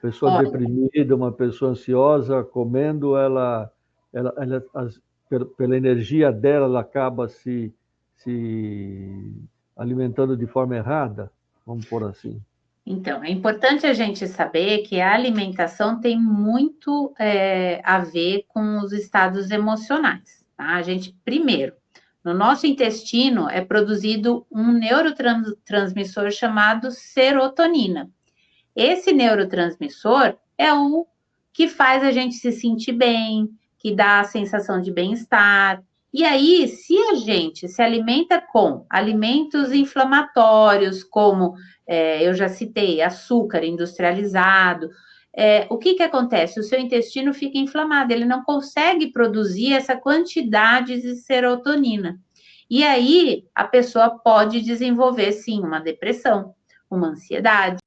pessoa deprimida, uma pessoa ansiosa, comendo, pela energia dela, ela acaba se alimentando de forma errada, vamos por assim. Então, é importante a gente saber que a alimentação tem muito a ver com os estados emocionais. Tá? A gente, primeiro, no nosso intestino é produzido um neurotransmissor chamado serotonina. Esse neurotransmissor é o que faz a gente se sentir bem, que dá a sensação de bem-estar. E aí, se a gente se alimenta com alimentos inflamatórios, como eu já citei, açúcar industrializado, o que acontece? O seu intestino fica inflamado, ele não consegue produzir essa quantidade de serotonina. E aí, a pessoa pode desenvolver, sim, uma depressão, uma ansiedade.